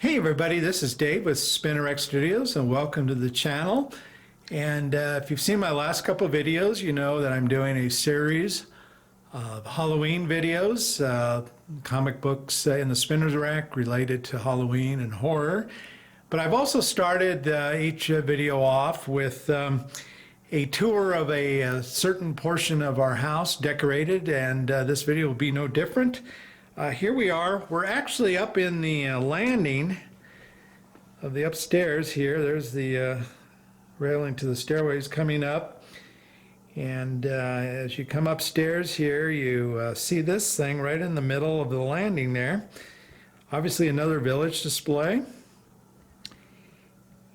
Hey everybody, this is Dave with SpinnerX Studios and welcome to the channel. And if you've seen my last couple of videos, you know that I'm doing a series of Halloween videos, comic books in the spinner's rack related to Halloween and horror. But I've also started each video off with a tour of a certain portion of our house decorated, and this video will be no different. Here we are. We're actually up in the landing of the upstairs here. There's the railing to the stairways coming up. And as you come upstairs here, you see this thing right in the middle of the landing there. Obviously another village display.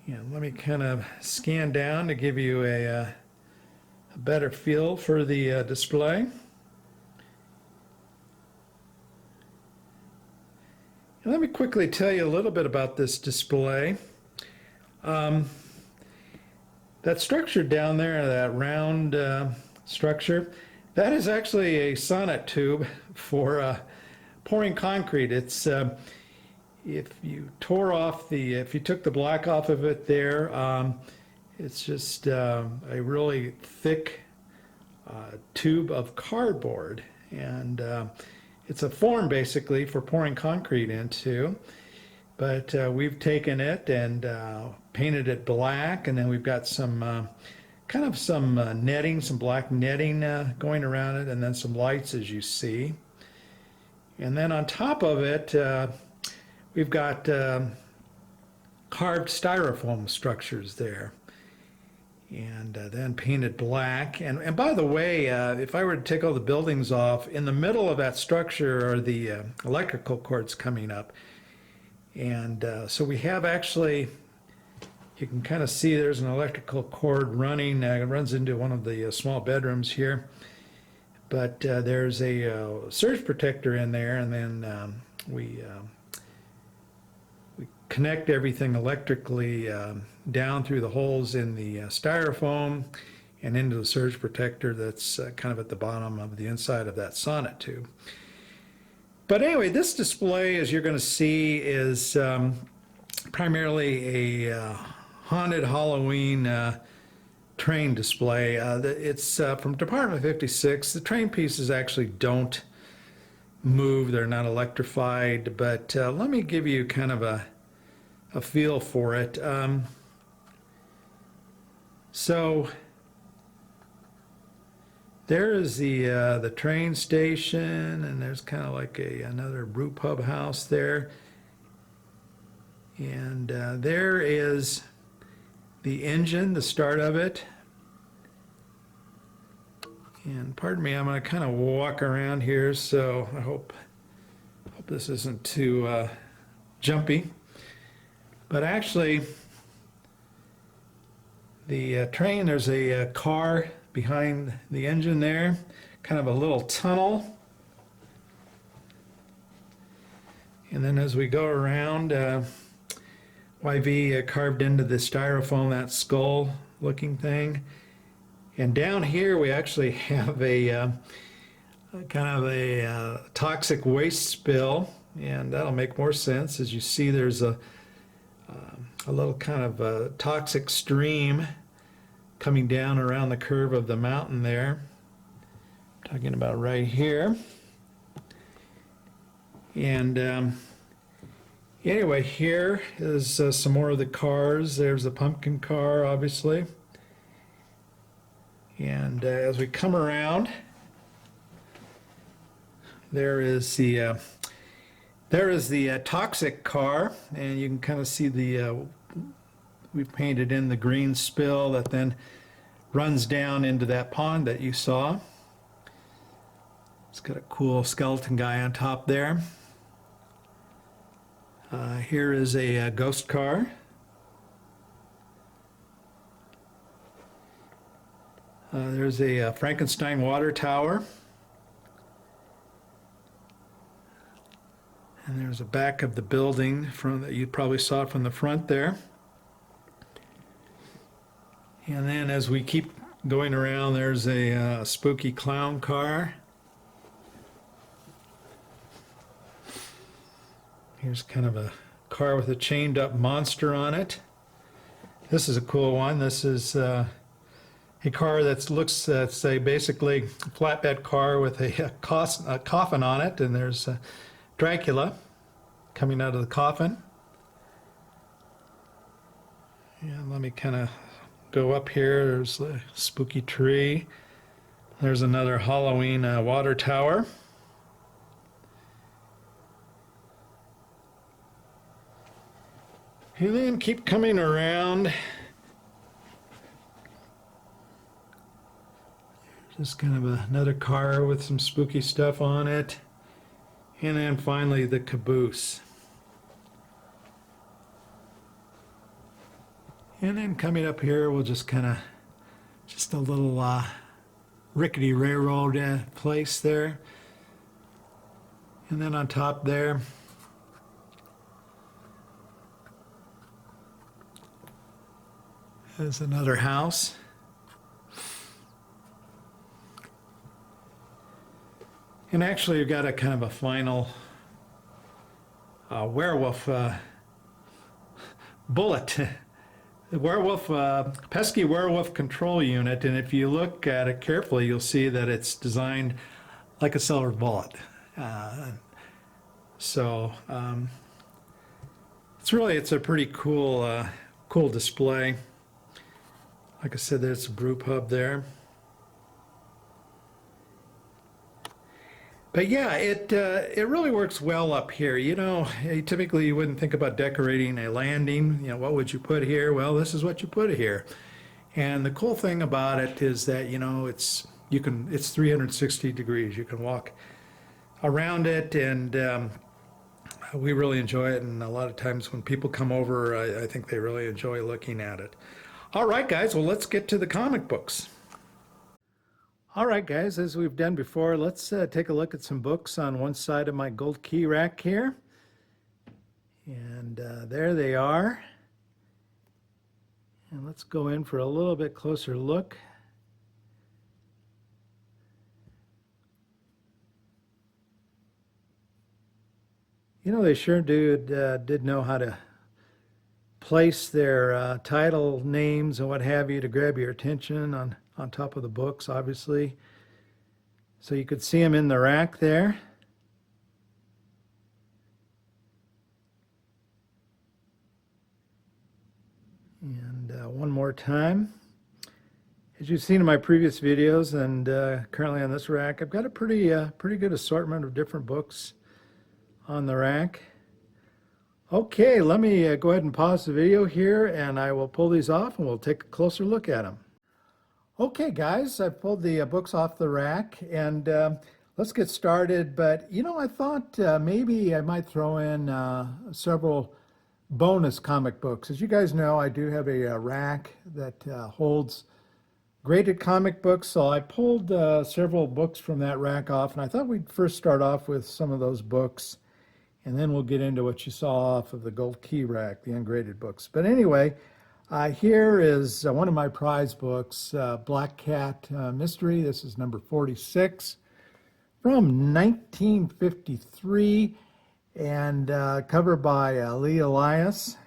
And let me kind of scan down to give you a better feel for the display. Let me quickly tell you a little bit about this display. That structure down there, that round structure, that is actually a sonnet tube for pouring concrete. It's if you took the black off of it there, it's just a really thick tube of cardboard, and it's a form basically for pouring concrete into, but we've taken it and painted it black, and then we've got some netting, some black netting going around it, and then some lights, as you see. And then on top of it, we've got carved styrofoam structures there, and then painted black. And by the way, if I were to take all the buildings off, in the middle of that structure are the electrical cords coming up. And so we have actually, you can kind of see there's an electrical cord running, it runs into one of the small bedrooms here. But there's a surge protector in there, and then we connect everything electrically down through the holes in the styrofoam and into the surge protector that's kind of at the bottom of the inside of that sonnet tube. But anyway, this display, as you're going to see, is primarily a haunted Halloween train display. It's from Department 56. The train pieces actually don't move. They're not electrified, but let me give you kind of a feel for it. So there is the train station, and there's kind of like another brew pub house there. And there is the engine, the start of it. And pardon me, I'm going to kind of walk around here, so I hope this isn't too jumpy. But actually, the train, there's a car behind the engine there, kind of a little tunnel. And then as we go around, YV carved into the styrofoam, that skull looking thing. And down here we actually have a kind of a toxic waste spill, and that'll make more sense. As you see, there's a little kind of a toxic stream coming down around the curve of the mountain there. I'm talking about right here. And anyway, here is some more of the cars. There's the pumpkin car, obviously. And as we come around, there is the toxic car, and you can kind of see we've painted in the green spill that then runs down into that pond that you saw. It's got a cool skeleton guy on top there. Here is a ghost car. There's a Frankenstein water tower. And there's a back of the building that you probably saw from the front there. And then as we keep going around, there's a spooky clown car. Here's kind of a car with a chained up monster on it. This is a cool one. This is a car that looks, it's a basically flatbed car with a coffin on it, and there's Dracula coming out of the coffin. And let me kind of go up here. There's a spooky tree. There's another Halloween water tower. And then keep coming around. Just kind of another car with some spooky stuff on it. And then finally the caboose. And then coming up here, we'll just kind of, just a little rickety railroad place there. And then on top there, there's another house. And actually, you've got a kind of a final werewolf bullet. The werewolf, pesky werewolf control unit, and if you look at it carefully, you'll see that it's designed like a silver bullet. It's a pretty cool, cool display. Like I said, there's a brew pub there. But yeah, it really works well up here. You know, typically you wouldn't think about decorating a landing. You know, what would you put here? Well, this is what you put here. And the cool thing about it is that, you know, it's 360 degrees. You can walk around it, and we really enjoy it. And a lot of times when people come over, I think they really enjoy looking at it. All right, guys, well, let's get to the comic books. All right, guys, as we've done before, let's take a look at some books on one side of my gold key rack here. And there they are. And let's go in for a little bit closer look. You know, they sure did know how to place their title names and what have you to grab your attention on top of the books, obviously. So you could see them in the rack there. And one more time. As you've seen in my previous videos and currently on this rack, I've got a pretty good assortment of different books on the rack. Okay, let me go ahead and pause the video here, and I will pull these off and we'll take a closer look at them. Okay, guys, I pulled the books off the rack, and let's get started. But, you know, I thought maybe I might throw in several bonus comic books. As you guys know, I do have a rack that holds graded comic books, so I pulled several books from that rack off, and I thought we'd first start off with some of those books, and then we'll get into what you saw off of the gold key rack, the ungraded books. But anyway, here is one of my prize books, Black Cat Mystery. This is number 46 from 1953, and cover by Lee Elias.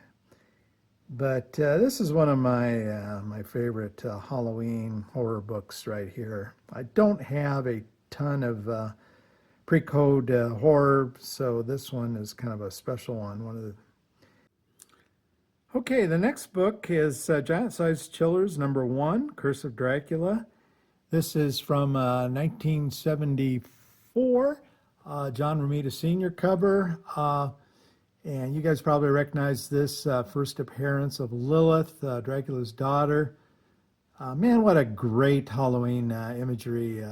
But this is one of my favorite Halloween horror books right here. I don't have a ton of pre-code horror, so this one is kind of a special one. Okay, the next book is Giant Size Chillers, number 1, Curse of Dracula. This is from 1974, John Romita Sr. cover. And you guys probably recognize this first appearance of Lilith, Dracula's daughter. Man, what a great Halloween imagery,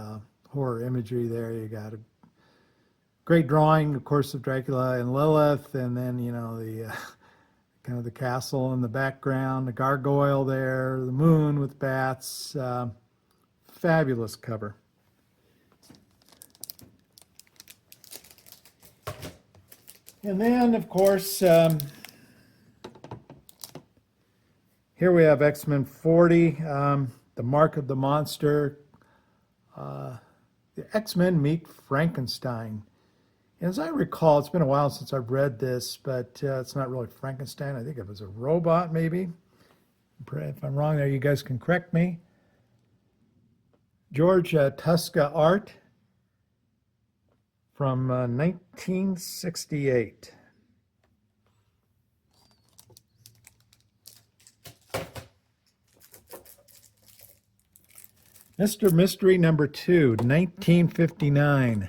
horror imagery there. You got a great drawing, of course, of Dracula and Lilith, and then, you know, the kind of the castle in the background, the gargoyle there, the moon with bats. Fabulous cover. And then, of course, here we have X-Men 40, The Mark of the Monster. The X-Men meet Frankenstein. As I recall, it's been a while since I've read this, but it's not really Frankenstein. I think it was a robot, maybe. If I'm wrong there, you guys can correct me. George Tuska art from 1968. Mr. Mystery number 2, 1959.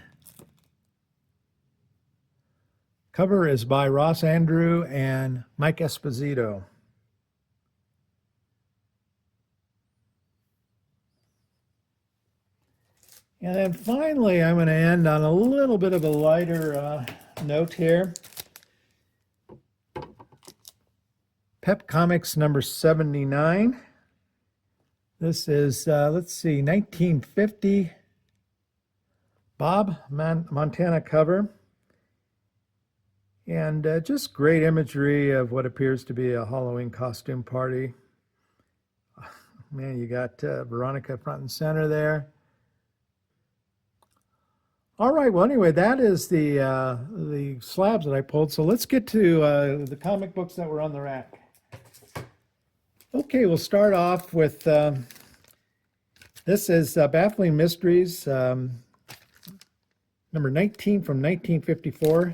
Cover is by Ross Andrew and Mike Esposito. And then finally, I'm going to end on a little bit of a lighter note here. Pep Comics number 79. This is, let's see, 1950 Bob Montana cover. And just great imagery of what appears to be a Halloween costume party. Man, you got Veronica front and center there. All right, well, anyway, that is the slabs that I pulled. So let's get to the comic books that were on the rack. Okay, we'll start off with, this is Baffling Mysteries, number 19 from 1954.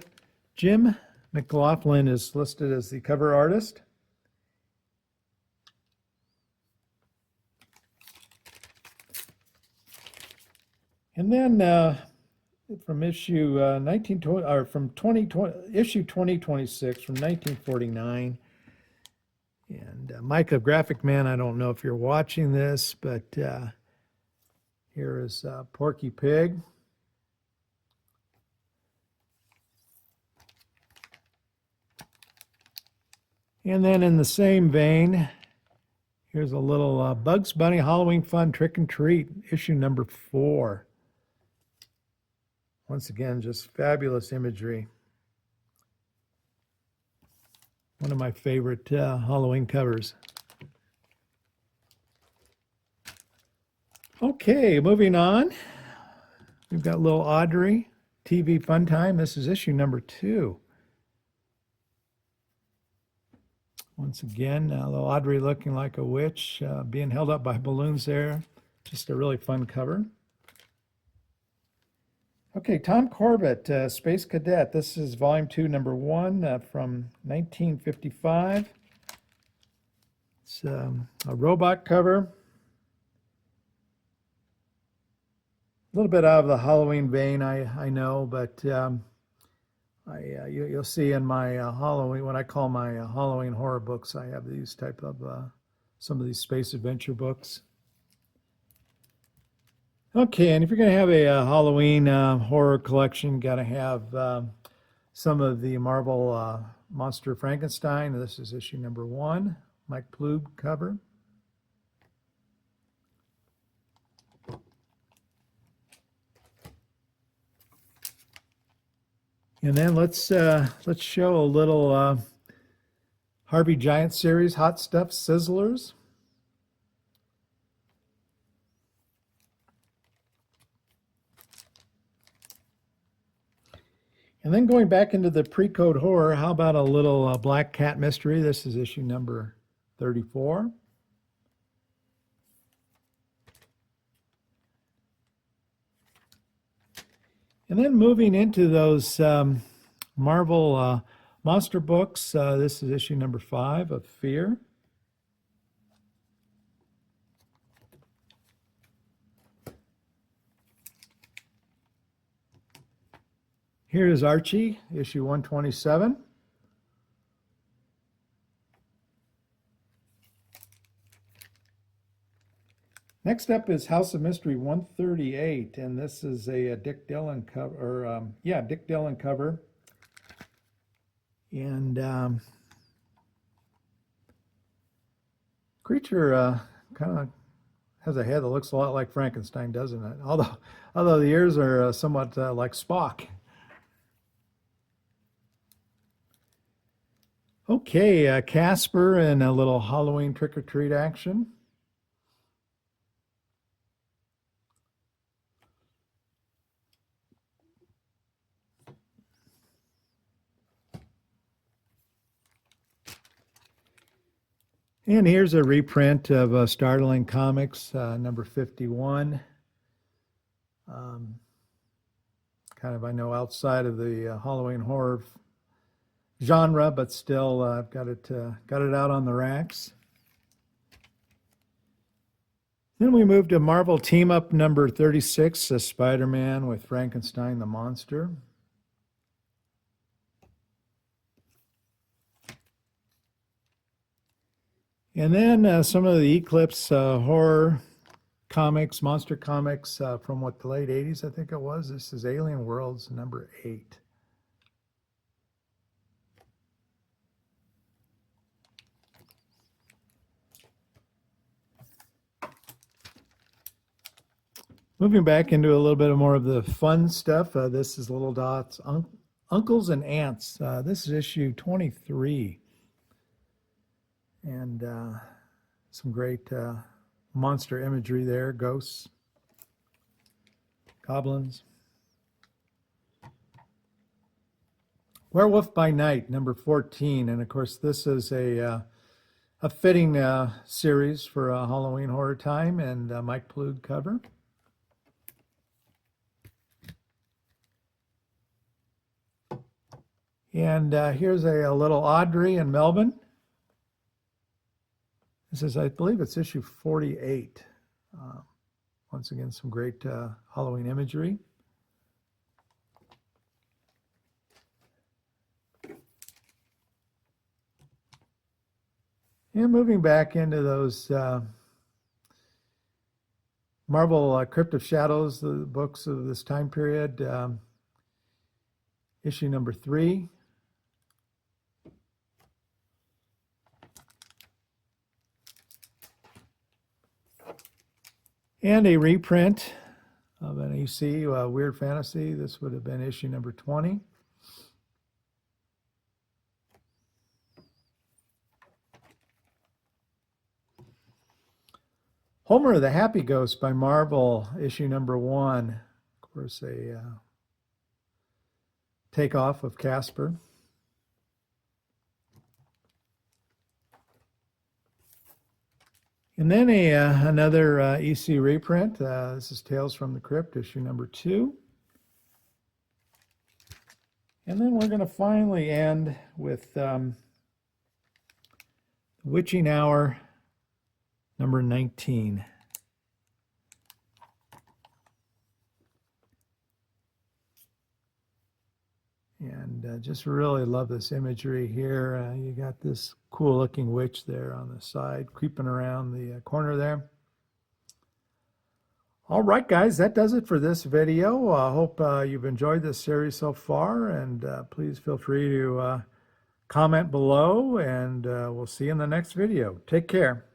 Jim McLaughlin is listed as the cover artist. And then from issue 1920, or from 2020, issue 2026 from 1949. And Mike of Graphic Man, I don't know if you're watching this, but here is Porky Pig. And then in the same vein, here's a little Bugs Bunny Halloween Fun Trick and Treat, issue number 4. Once again, just fabulous imagery. One of my favorite Halloween covers. Okay, moving on. We've got little Audrey, TV Fun Time. This is issue number 2. Once again, little Audrey looking like a witch, being held up by balloons there. Just a really fun cover. Okay, Tom Corbett, Space Cadet. This is volume 2, number 1 from 1955. It's a robot cover. A little bit out of the Halloween vein, I know, but you'll see in my Halloween, what I call my Halloween horror books, I have these type of, some of these space adventure books. Okay, and if you're going to have a Halloween horror collection, you got to have some of the Marvel Monster Frankenstein. This is issue number 1, Mike Plube cover. And then let's show a little Harvey Giant series, Hot Stuff Sizzlers. And then going back into the pre-code horror, how about a little Black Cat mystery? This is issue number 34. And then moving into those Marvel monster books, this is issue number 5 of Fear. Here is Archie, issue 127. Next up is House of Mystery 138, and this is a Dick Dillon cover, or Dick Dillon cover. And creature kind of has a head that looks a lot like Frankenstein, doesn't it? Although the ears are somewhat like Spock. Okay, Casper and a little Halloween trick-or-treat action. And here's a reprint of Startling Comics, number 51. Kind of, I know, outside of the Halloween horror genre, but still, I've got it out on the racks. Then we move to Marvel Team Up number 36, Spider-Man with Frankenstein the Monster. And then some of the Eclipse horror comics, monster comics from what, the late 80s, I think it was. This is Alien Worlds number 8. Moving back into a little bit more of the fun stuff, this is Little Dots, Uncles and Aunts. This is issue 23. And some great monster imagery there, ghosts, goblins. Werewolf by Night, number 14. And of course, this is a fitting series for Halloween horror time, and Mike Ploog cover. And here's a little Audrey in Melbourne. This is, I believe it's issue 48. Once again, some great Halloween imagery. And moving back into those Marvel Crypt of Shadows, the books of this time period, issue number 3. And a reprint of an EC, Weird Fantasy. This would have been issue number 20. Homer the Happy Ghost by Marvel, issue number 1. Of course, a takeoff of Casper. And then another EC reprint. This is Tales from the Crypt, issue number 2. And then we're going to finally end with Witching Hour, number 19. And just really love this imagery here. You got this cool looking witch there on the side, creeping around the corner there. All right, guys, that does it for this video. I hope you've enjoyed this series so far, and please feel free to comment below, and we'll see you in the next video. Take care.